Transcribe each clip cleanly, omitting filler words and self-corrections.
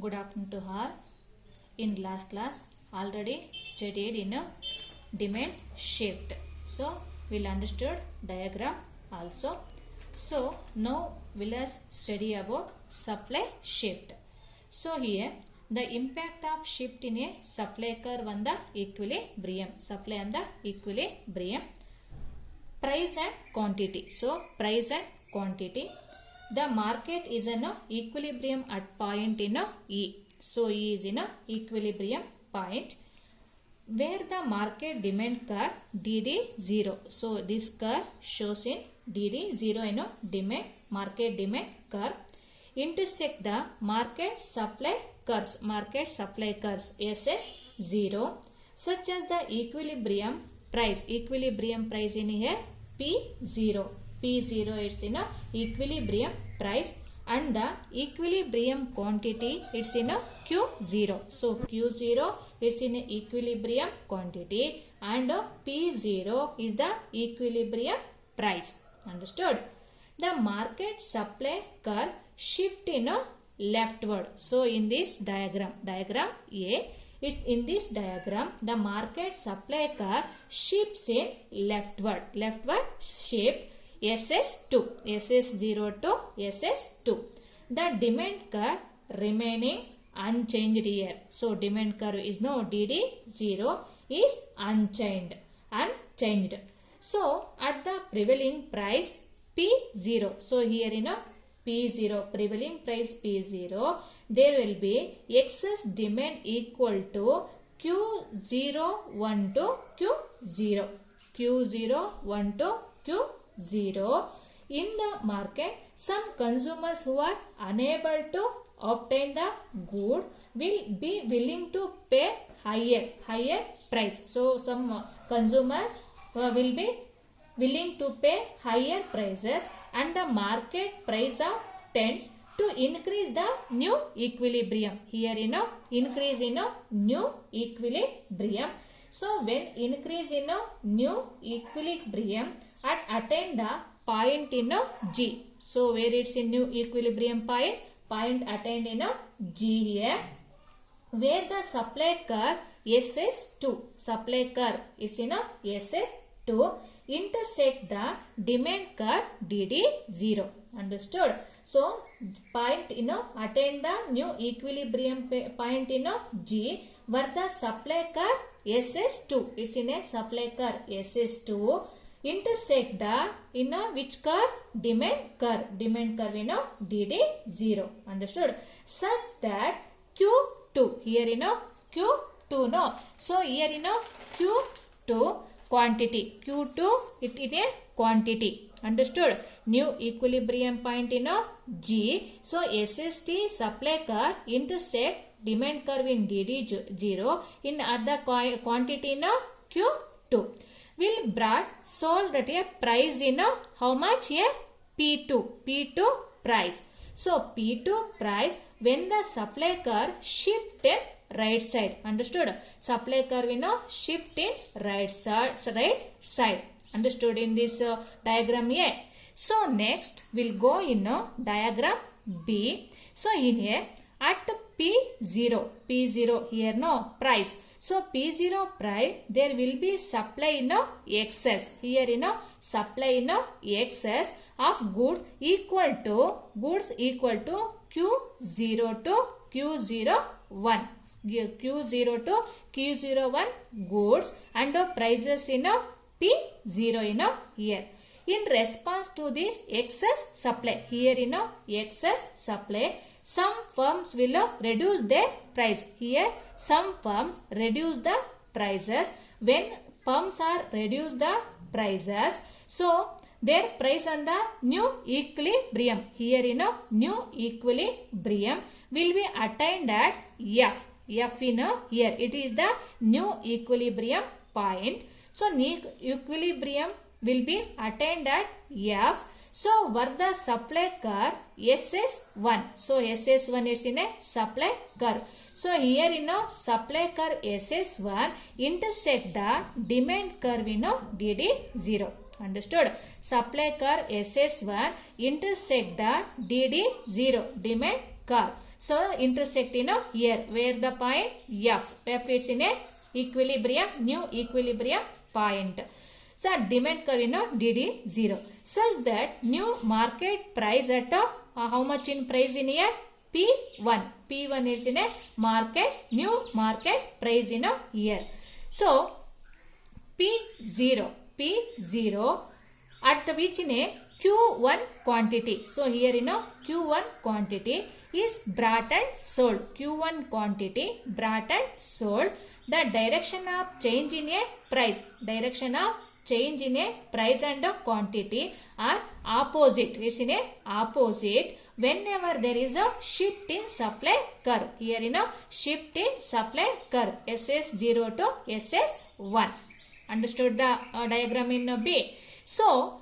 Good afternoon to all. In last class already studied in a demand shift. So we'll understood diagram also. So now we'll study about supply shift. So here the impact of shift in a supply curve on the equilibrium. Supply and the equilibrium. Price and quantity. So price and quantity. The market is in a equilibrium at point in a E. So E is in a equilibrium point where the market demand curve DD0. So this curve shows in DD0 in a demand market demand curve intersect the market supply curves SS0 such as the equilibrium price in here P0 is in a equilibrium price and the equilibrium quantity it's in a Q0. So Q0 is in a equilibrium quantity and P0 is the equilibrium price. Understood? The market supply curve shift in a leftward. So in this diagram A, in this diagram the market supply curve shifts in leftward shift SS2 SS0 to SS2. The demand curve remaining unchanged here. So demand curve is no DD0 is unchanged. So at the prevailing price P0. So here in a P0 prevailing price P0 there will be excess demand equal to Q01 to Q0. Q01 to Q0. In the market, some consumers who are unable to obtain the good will be willing to pay higher price. So some consumers will be willing to pay higher prices and the market price of tends to increase the new equilibrium. Here increase in a new equilibrium. So when increase in a new equilibrium attain the point in a G. So where it's in new equilibrium point attained in a G here, where the supply curve SS2 is in a SS2 intersect the demand curve DD0. Understood? So point attain the new equilibrium point in a G where the supply curve SS2 is in a supply curve SS2 intersect the in a which curve? Demand curve in a DD0. Understood? Such that Q2 here in a Q2 no. So here in a Q2 quantity. Q2 it is a quantity. Understood? New equilibrium point in a G. So SST supply curve intersect demand curve in DD0 in at the quantity in a Q2. Will brought sold at a price in a how much here? P2 price. So P2 price when the supply curve shift in right side. Understood? Supply curve in a shift in right side. Understood in this diagram A. So next we'll go in diagram B. So in here at P0 here no price. So P0 price there will be supply in excess. Here in supply in excess of goods equal to Q0 to Q01. Q0 to Q01 goods and prices in P0 in here. In response to this excess supply, here in excess supply, some firms will reduce their price. Here some firms reduce the prices. When firms are reduce the prices, so their price on the new equilibrium. Here in new equilibrium will be attained at F. F in here it is the new equilibrium point. So new equilibrium will be attained at F. So where the supply curve SS1. So SS1 is in a supply curve. So here in supply curve SS1 intersect the demand curve in DD0. Understood? Supply curve SS1 intersect the DD0 demand curve. So intersect here where the point F is in a equilibrium, new equilibrium point. So demand curve DD0 such that new market price at how much in price in here? P1. P1 is in a new market price in a year. So P0 at the which in a Q1 quantity. So here Q1 quantity is brought and sold. Q1 quantity brought and sold. The direction of change in a price. Direction of change in a price and a quantity are opposite. Is in a opposite whenever there is a shift in supply curve. Here shift in supply curve. SS0 to SS1. Understood the diagram in B. So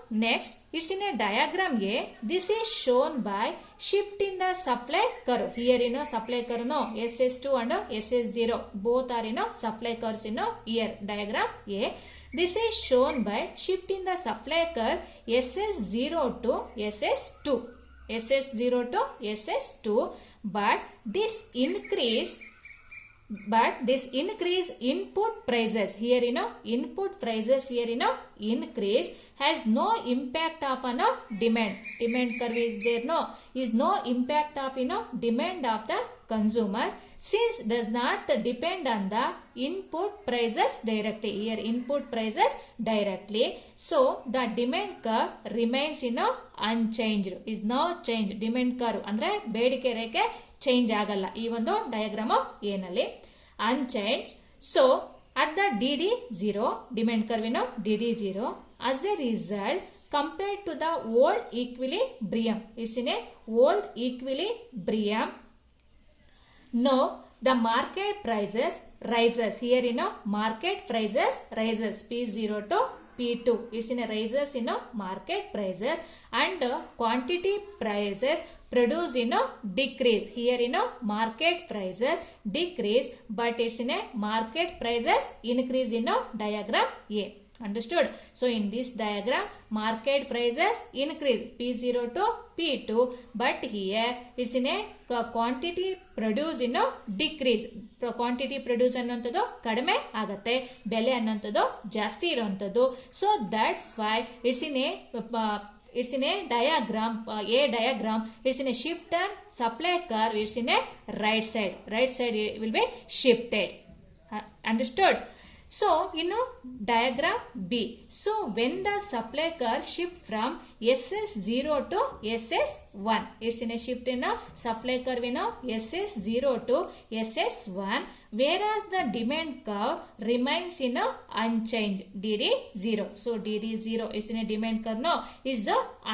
next is in a diagram A. This is shown by shift in the supply curve. Here supply curve SS2 and SS0 both are supply curves here diagram A. This is shown by shift in the supply curve SS0 to SS2. SS0 to SS2, but this increase input prices here input prices here increase has no impact of demand curve is there is no impact of demand of the consumer since does not depend on the input prices directly. Here input prices directly, so the demand curve remains unchanged, is no change. Demand curve ಅಂದ್ರೆ ಬೇಡಿಕೆ ರೇಖೆ change ಆಗಲ್ಲ ಈ ಒಂದು diagram ಏನಲ್ಲಿ unchanged. So at the DD0 demand curve DD0 as a result compared to the old equilibrium is in a old equilibrium. Now the market prices rises. Here market prices rises. P0 to P2 is in a rises market prices and quantity prices produce decrease. Here market prices decrease but is in a market prices increase diagram A. Understood? So in this diagram market prices increase P0 to P2 but here is in a quantity produce decrease. Quantity produce ಅನ್ನುವಂಥದ್ದು ಕಡಿಮೆ ಆಗುತ್ತೆ, ಬೆಲೆ ಅನ್ನುವಂಥದ್ದು ಜಾಸ್ತಿ ಇರುವಂಥದ್ದು. So that's why it's in a diagram A diagram. It's in a shift and supply curve. It's in a right side will be shifted. Understood? So diagram B. So when the supply curve shift from SS0 to SS1 is in a shift in supply curve SS0 to SS1, whereas the demand curve remains unchanged DD0. So DD0 is in a demand curve is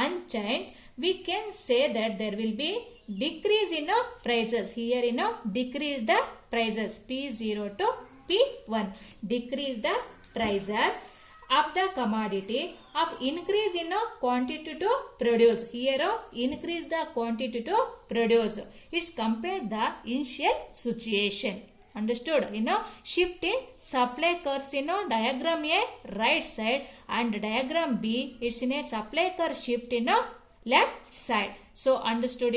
unchanged. We can say that there will be decrease in prices. Here decrease the prices P0 to P1, decrease the prices of the commodity of increase in quantity to produce. Here increase the quantity to produce is compared the initial situation. Understood? Shift in supply curves diagram A right side and diagram B is in a supply curve shift left side. So understood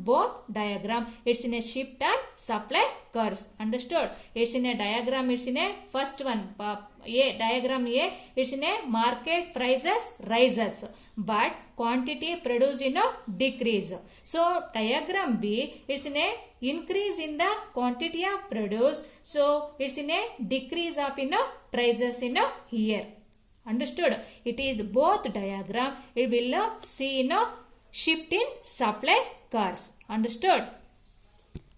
both diagram. It's in a shift and supply curves. Understood? It's in a diagram. It's in a first one A diagram A. It's in a market prices rises but quantity produced decrease. So diagram B it's in a increase in the quantity of produce. So it's in a decrease of prices here. Understood? It is both diagram. It will see shift in supply curves. Understood?